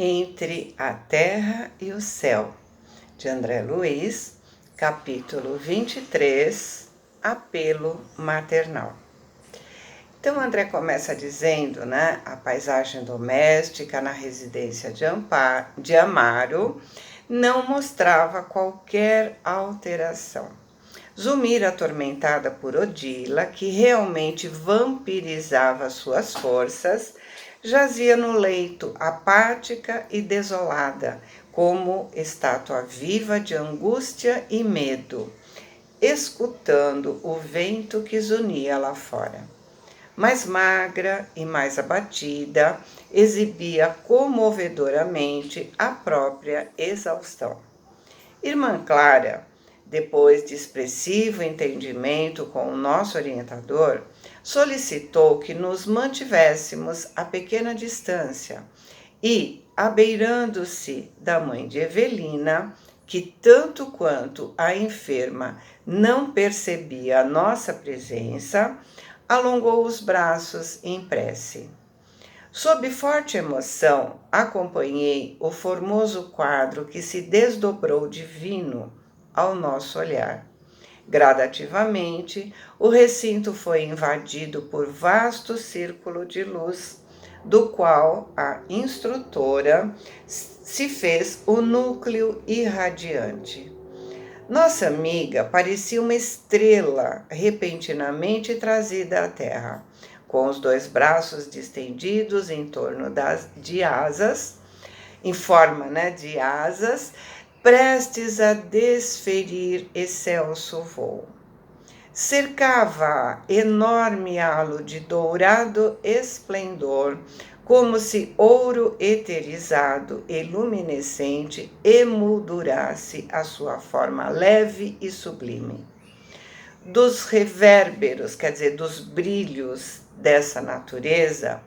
Entre a Terra e o Céu, de André Luiz, capítulo 23, Apelo Maternal. Então, André começa dizendo, a paisagem doméstica na residência de Amaro não mostrava qualquer alteração. Zulmira, atormentada por Odila, que realmente vampirizava suas forças, jazia no leito, apática e desolada, como estátua viva de angústia e medo, escutando o vento que zunia lá fora. Mais magra e mais abatida, exibia comovedoramente a própria exaustão. Irmã Clara, depois de expressivo entendimento com o nosso orientador, solicitou que nos mantivéssemos a pequena distância e, abeirando-se da mãe de Evelina, que tanto quanto a enferma não percebia a nossa presença, alongou os braços em prece. Sob forte emoção, acompanhei o formoso quadro que se desdobrou divino ao nosso olhar. Gradativamente, o recinto foi invadido por vasto círculo de luz, do qual a instrutora se fez o núcleo irradiante. Nossa amiga parecia uma estrela repentinamente trazida à terra, com os dois braços distendidos em torno de asas, em forma de asas, prestes a desferir excelso voo. Cercava enorme halo de dourado esplendor, como se ouro eterizado e luminescente emoldurasse a sua forma leve e sublime. Dos revérberos, quer dizer, dos brilhos dessa natureza,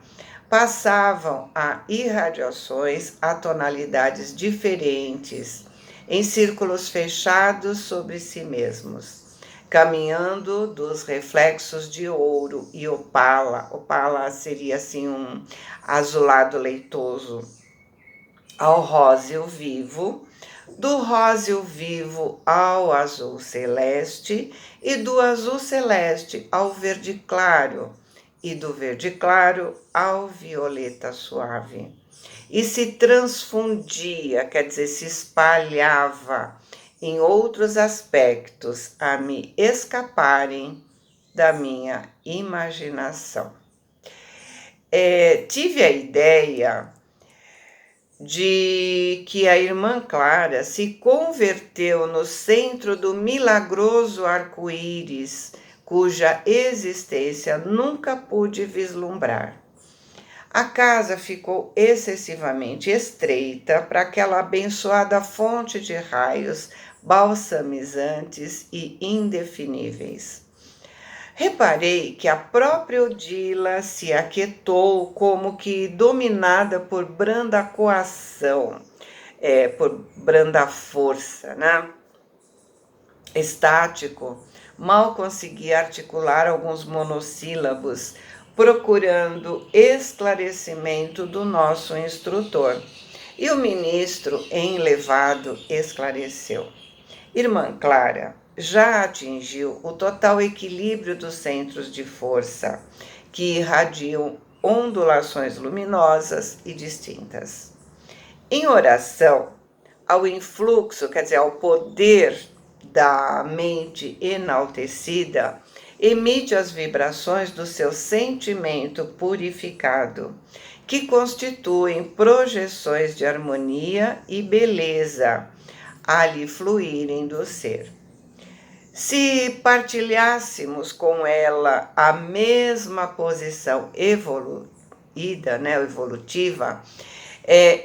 passavam a irradiações a tonalidades diferentes, em círculos fechados sobre si mesmos, caminhando dos reflexos de ouro e opala seria assim um azulado leitoso, ao róseo vivo, do róseo vivo ao azul celeste e do azul celeste ao verde claro e do verde claro ao violeta suave. E se transfundia, quer dizer, se espalhava em outros aspectos a me escaparem da minha imaginação. Tive a ideia de que a irmã Clara se converteu no centro do milagroso arco-íris, cuja existência nunca pude vislumbrar. A casa ficou excessivamente estreita para aquela abençoada fonte de raios balsamizantes e indefiníveis. Reparei que a própria Odila se aquietou como que dominada por branda coação, por branda força, Estático, mal conseguia articular alguns monossílabos, procurando esclarecimento do nosso instrutor. E o ministro, enlevado, esclareceu. Irmã Clara já atingiu o total equilíbrio dos centros de força, que irradiam ondulações luminosas e distintas. Em oração, ao influxo, quer dizer, ao poder da mente enaltecida, emite as vibrações do seu sentimento purificado, que constituem projeções de harmonia e beleza a lhe fluírem do ser. Se partilhássemos com ela a mesma posição evolutiva,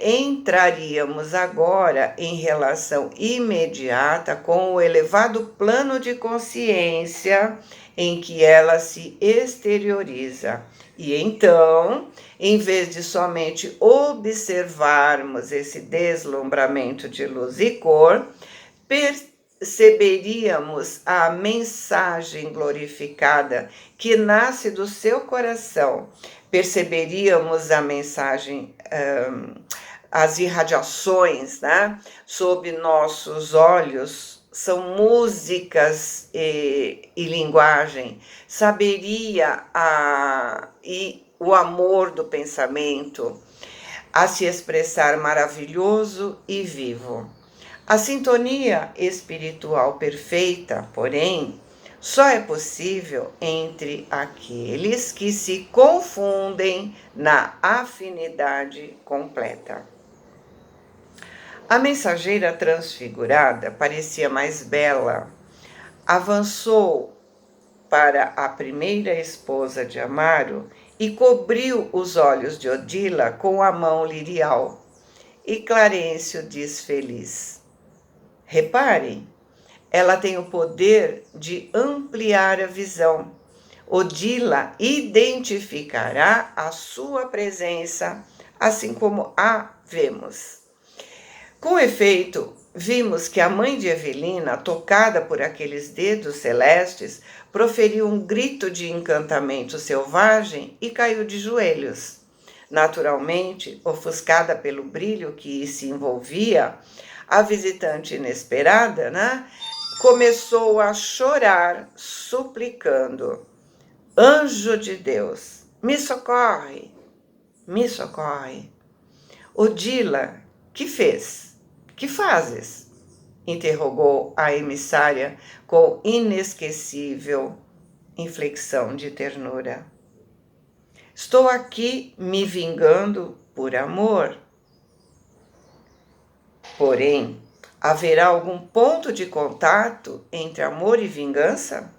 entraríamos agora em relação imediata com o elevado plano de consciência em que ela se exterioriza. E então, em vez de somente observarmos esse deslumbramento de luz e cor, perceberíamos a mensagem glorificada que nasce do seu coração. Perceberíamos a mensagem as irradiações, né, sob nossos olhos são músicas e linguagem, saberia e o amor do pensamento a se expressar maravilhoso e vivo. A sintonia espiritual perfeita, porém, só é possível entre aqueles que se confundem na afinidade completa. A mensageira transfigurada parecia mais bela. Avançou para a primeira esposa de Amaro e cobriu os olhos de Odila com a mão lirial. E Clarencio diz feliz: reparem, ela tem o poder de ampliar a visão. Odila identificará a sua presença, assim como a vemos. Com efeito, vimos que a mãe de Evelina, tocada por aqueles dedos celestes, proferiu um grito de encantamento selvagem e caiu de joelhos. Naturalmente, ofuscada pelo brilho que se envolvia, a visitante inesperada, né, começou a chorar, suplicando: Anjo de Deus, me socorre, me socorre. Odila, que fez? Que fazes? Interrogou a emissária com inesquecível inflexão de ternura. Estou aqui me vingando por amor. Porém, haverá algum ponto de contato entre amor e vingança?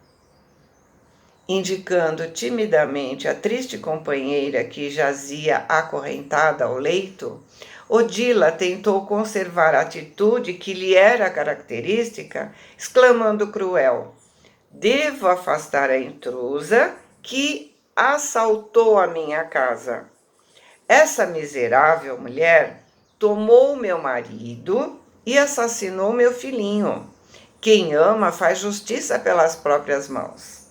Indicando timidamente a triste companheira que jazia acorrentada ao leito, Odila tentou conservar a atitude que lhe era característica, exclamando cruel: devo afastar a intrusa que assaltou a minha casa. Essa miserável mulher tomou meu marido e assassinou meu filhinho. Quem ama faz justiça pelas próprias mãos.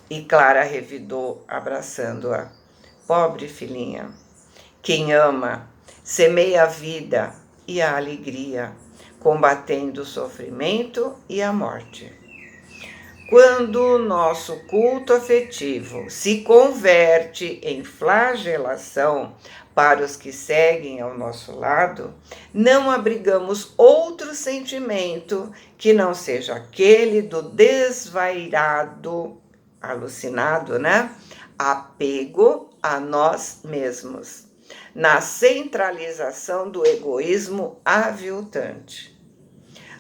E Clara revidou, abraçando-a. Pobre filhinha. Quem ama semeia a vida e a alegria, combatendo o sofrimento e a morte. Quando o nosso culto afetivo se converte em flagelação para os que seguem ao nosso lado, não abrigamos outro sentimento que não seja aquele do desvairado, alucinado, né? Apego a nós mesmos, na centralização do egoísmo aviltante.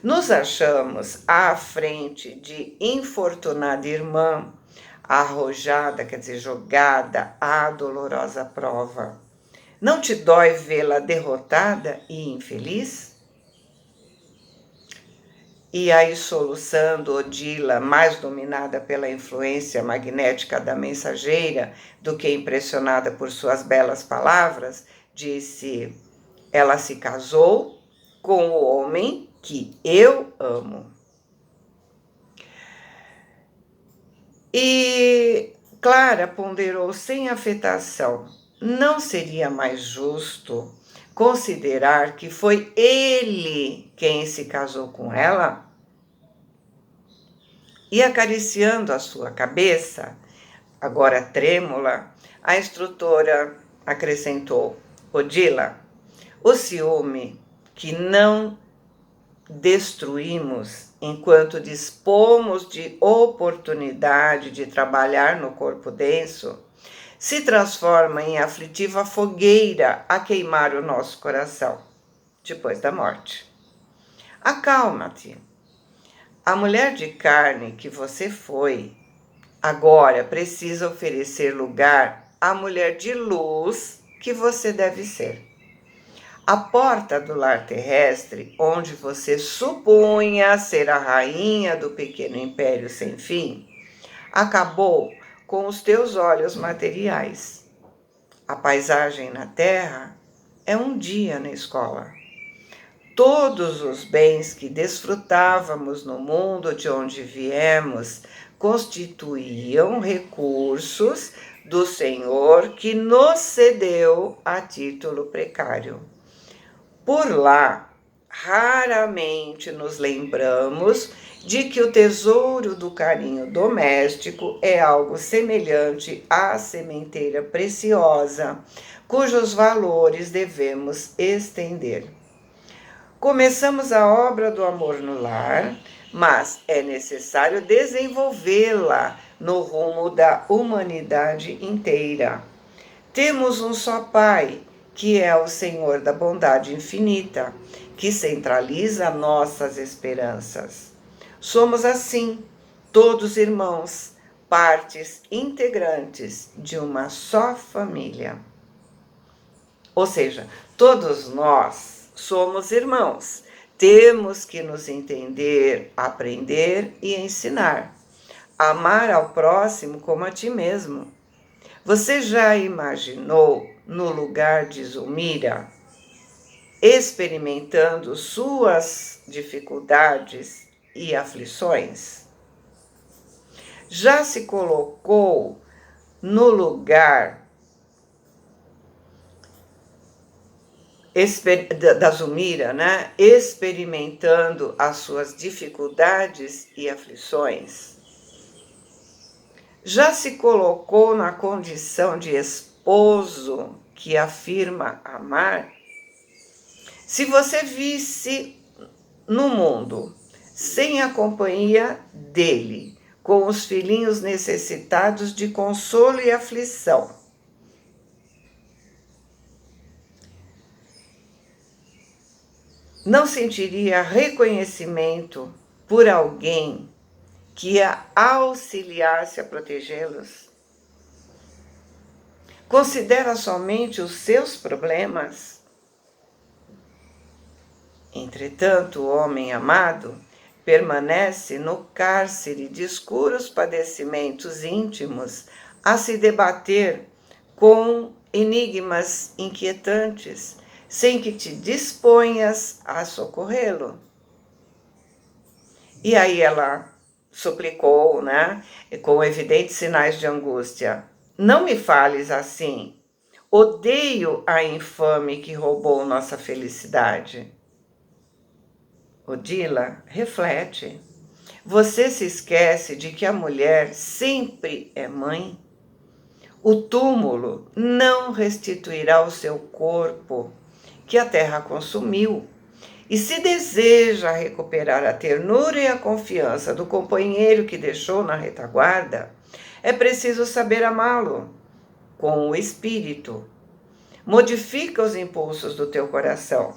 Nos achamos à frente de infortunada irmã, arrojada, quer dizer, jogada à dolorosa prova. Não te dói vê-la derrotada e infeliz? E aí, soluçando, Odila, mais dominada pela influência magnética da mensageira do que impressionada por suas belas palavras, disse: ela se casou com o homem que eu amo. E Clara ponderou sem afetação: não seria mais justo considerar que foi ele quem se casou com ela? E acariciando a sua cabeça, agora trêmula, a instrutora acrescentou: Odila, o ciúme que não destruímos enquanto dispomos de oportunidade de trabalhar no corpo denso, se transforma em aflitiva fogueira a queimar o nosso coração depois da morte. Acalma-te. A mulher de carne que você foi, agora precisa oferecer lugar à mulher de luz que você deve ser. A porta do lar terrestre, onde você supunha ser a rainha do pequeno império sem fim, acabou com os teus olhos materiais. A paisagem na terra é um dia na escola. Todos os bens que desfrutávamos no mundo de onde viemos constituíam recursos do Senhor que nos cedeu a título precário. Por lá, raramente nos lembramos de que o tesouro do carinho doméstico é algo semelhante à sementeira preciosa, cujos valores devemos estender. Começamos a obra do amor no lar, mas é necessário desenvolvê-la no rumo da humanidade inteira. Temos um só Pai, que é o Senhor da bondade infinita, que centraliza nossas esperanças. Somos assim, todos irmãos, partes integrantes de uma só família. Ou seja, todos nós somos irmãos. Temos que nos entender, aprender e ensinar. Amar ao próximo como a ti mesmo. Você já imaginou no lugar de Zulmira, experimentando suas dificuldades e aflições? Já se colocou no lugar da Zulmira, né? Experimentando as suas dificuldades e aflições? Já se colocou na condição de esposo que afirma amar? Se você visse no mundo sem a companhia dele, com os filhinhos necessitados de consolo e aflição, não sentiria reconhecimento por alguém que a auxiliasse a protegê-los? Considera somente os seus problemas? Entretanto, o homem amado permanece no cárcere de escuros padecimentos íntimos a se debater com enigmas inquietantes, sem que te disponhas a socorrê-lo. E aí ela suplicou, né, com evidentes sinais de angústia: não me fales assim. Odeio a infame que roubou nossa felicidade. Odila, reflete. Você se esquece de que a mulher sempre é mãe? O túmulo não restituirá o seu corpo, que a terra consumiu. E se deseja recuperar a ternura e a confiança do companheiro que deixou na retaguarda, é preciso saber amá-lo com o espírito. Modifica os impulsos do teu coração.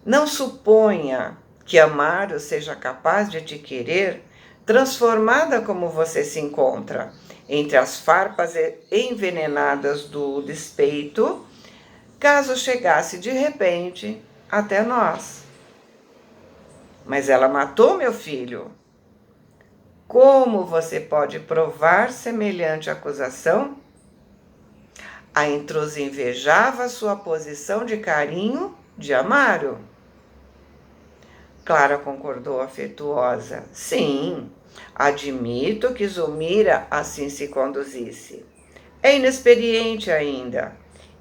Não suponha que amar seja capaz de te querer, transformada como você se encontra, entre as farpas envenenadas do despeito, caso chegasse de repente até nós. Mas ela matou meu filho. Como você pode provar semelhante acusação? A intrusa invejava sua posição de carinho de Amaro. Clara concordou afetuosa. Sim, admito que Zulmira assim se conduzisse. É inexperiente ainda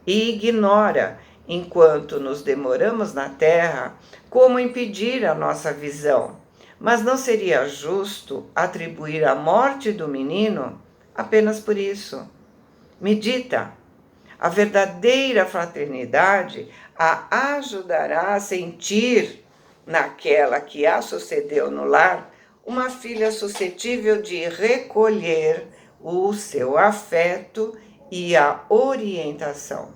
e ignora, enquanto nos demoramos na terra, como impedir a nossa visão. Mas não seria justo atribuir a morte do menino apenas por isso. Medita. A verdadeira fraternidade a ajudará a sentir naquela que a sucedeu no lar uma filha suscetível de recolher o seu afeto e a orientação.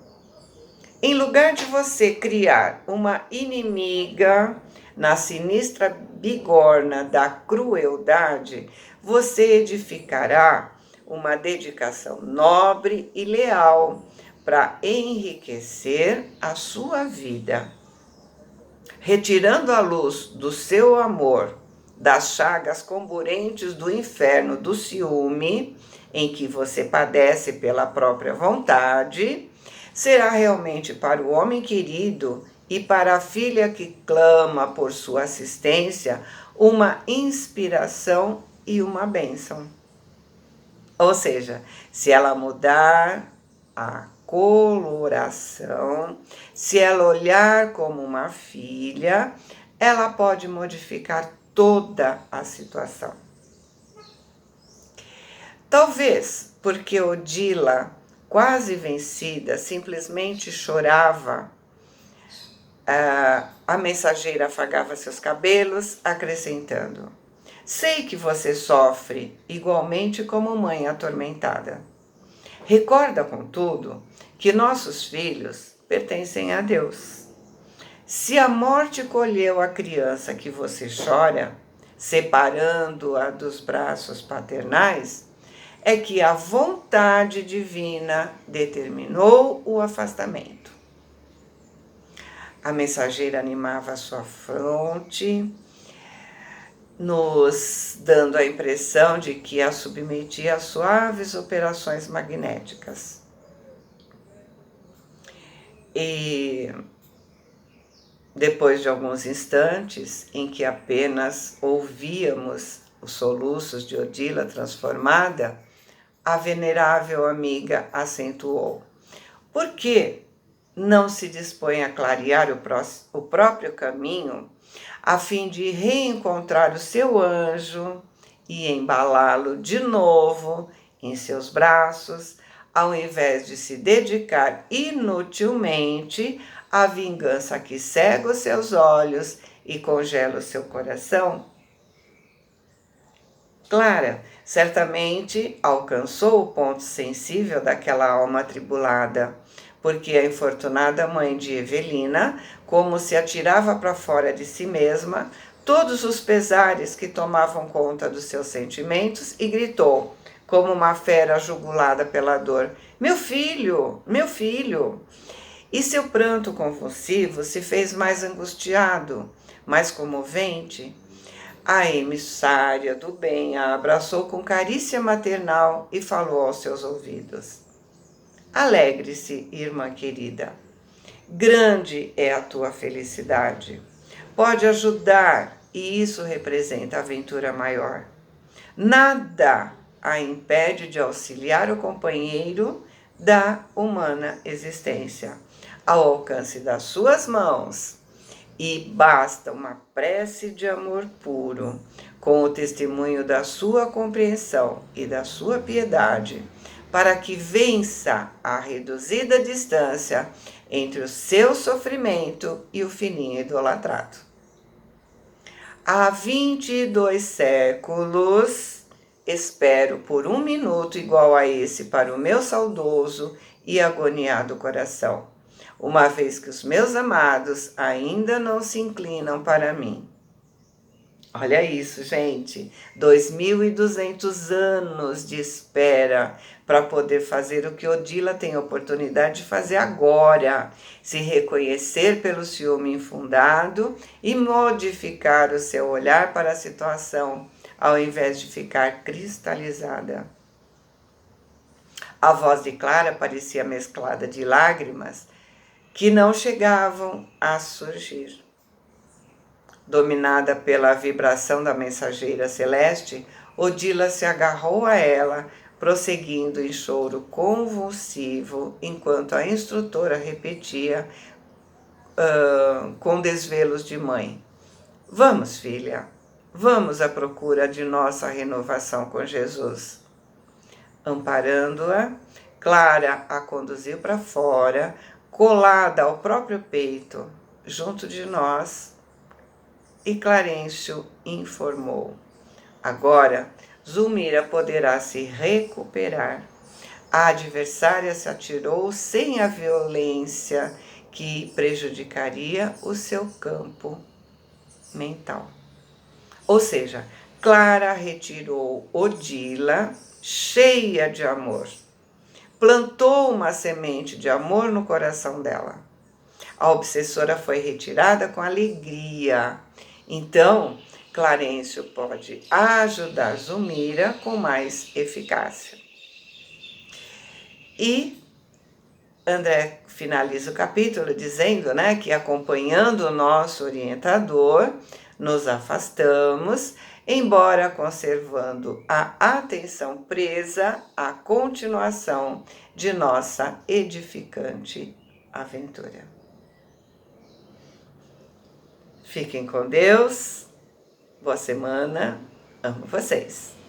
Em lugar de você criar uma inimiga na sinistra bigorna da crueldade, você edificará uma dedicação nobre e leal para enriquecer a sua vida. Retirando a luz do seu amor das chagas comburentes do inferno do ciúme, em que você padece pela própria vontade, será realmente para o homem querido e para a filha que clama por sua assistência uma inspiração e uma bênção. Ou seja, se ela mudar a coloração, se ela olhar como uma filha, ela pode modificar toda a situação. Talvez porque Odila, quase vencida, simplesmente chorava, a mensageira afagava seus cabelos, acrescentando: sei que você sofre igualmente como mãe atormentada. Recorda, contudo, que nossos filhos pertencem a Deus. Se a morte colheu a criança que você chora, separando-a dos braços paternais, é que a vontade divina determinou o afastamento. A mensageira animava sua fronte, nos dando a impressão de que a submetia a suaves operações magnéticas. E depois de alguns instantes em que apenas ouvíamos os soluços de Odila transformada, a venerável amiga acentuou: por que não se dispõe a clarear o próprio caminho a fim de reencontrar o seu anjo e embalá-lo de novo em seus braços, ao invés de se dedicar inutilmente à vingança que cega os seus olhos e congela o seu coração? Clara certamente alcançou o ponto sensível daquela alma atribulada, porque a infortunada mãe de Evelina, como se atirava para fora de si mesma, todos os pesares que tomavam conta dos seus sentimentos e gritou, como uma fera jugulada pela dor: meu filho, meu filho! E seu pranto convulsivo se fez mais angustiado, mais comovente. A emissária do bem a abraçou com carícia maternal e falou aos seus ouvidos: alegre-se, irmã querida. Grande é a tua felicidade. Pode ajudar, e isso representa aventura maior. Nada a impede de auxiliar o companheiro da humana existência, ao alcance das suas mãos. E basta uma prece de amor puro, com o testemunho da sua compreensão e da sua piedade, para que vença a reduzida distância entre o seu sofrimento e o filhinho idolatrado. Há 22 séculos espero por um minuto igual a esse para o meu saudoso e agoniado coração, uma vez que os meus amados ainda não se inclinam para mim. Olha isso, gente, 2.200 anos de espera para poder fazer o que Odila tem a oportunidade de fazer agora, se reconhecer pelo ciúme infundado e modificar o seu olhar para a situação, ao invés de ficar cristalizada. A voz de Clara parecia mesclada de lágrimas que não chegavam a surgir. Dominada pela vibração da mensageira celeste, Odila se agarrou a ela, prosseguindo em choro convulsivo, enquanto a instrutora repetia com desvelos de mãe: vamos, filha, vamos à procura de nossa renovação com Jesus. Amparando-a, Clara a conduziu para fora, colada ao próprio peito, junto de nós, e Clarencio informou: agora Zulmira poderá se recuperar. A adversária se atirou sem a violência que prejudicaria o seu campo mental. Ou seja, Clara retirou Odila cheia de amor. Plantou uma semente de amor no coração dela. A obsessora foi retirada com alegria. Então, Clarencio pode ajudar Zulmira com mais eficácia. E André finaliza o capítulo dizendo, que acompanhando o nosso orientador, nos afastamos embora conservando a atenção presa à continuação de nossa edificante aventura. Fiquem com Deus. Boa semana. Amo vocês.